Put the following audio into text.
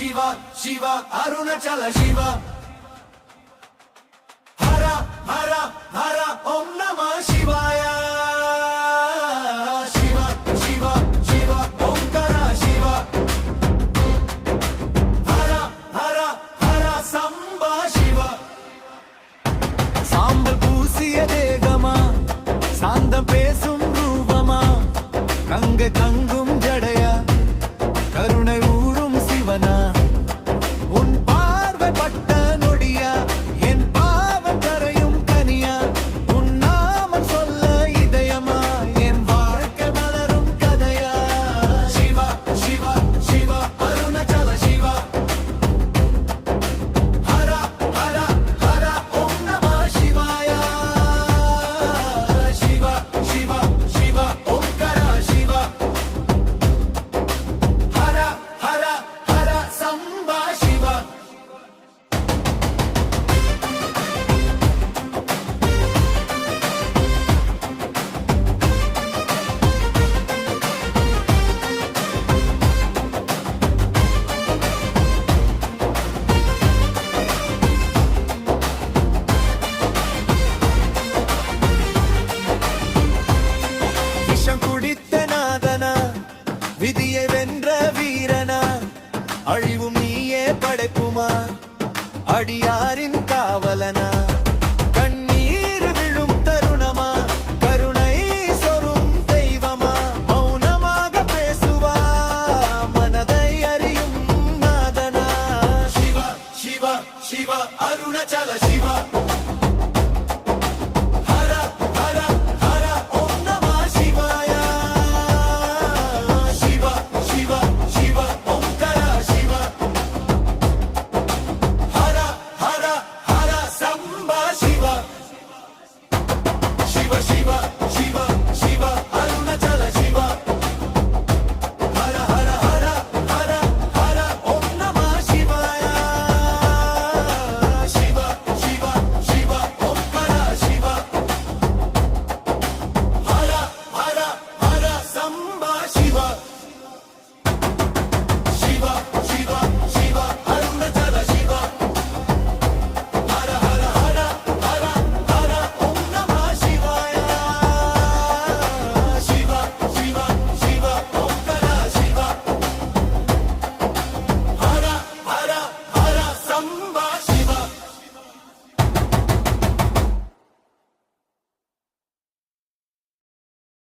சிவா சிவா அருணாச்சல சிவா ஹர ஹர ஹர ஓம் நம சிவாய சிவா சிவா சிவா ஓம்கார சிவா ஹர ஹர ஹர சம்பா சிவா சாம்பல் பூசிய தேகமா சாந்தம் பேசும் ரூபமா கங்கை தங்கும் ஜடையா கருணை ஊறும் சிவனா உன் பார்வை பட்ட நொடியா என் பாவம் கரையும் கனியா உன் நாமம் சொல்ல இதயமா என் வாழ்க்கை மலரும் கதையா சிவா சிவா சிவா அருணாச்சல சிவா ஹர ஹர ஹர ஓம் நம சிவாய சிவா சிவா சிவா ஓம்கார சிவா ஹர ஹர ஹர சம்பா சிவா விஷம் குடித்த நாதனா விதியை வென்ற வீரனா அழிவும் நீயே படைக்குமா அடியாரின் காவலனா கண்ணீர் விழும் தருணமா கருணை சொரும் தெய்வமா மௌனமாக பேசுவா மனதை அறியும் நாதனா சிவா சிவா சிவா அருணாச்சல சிவா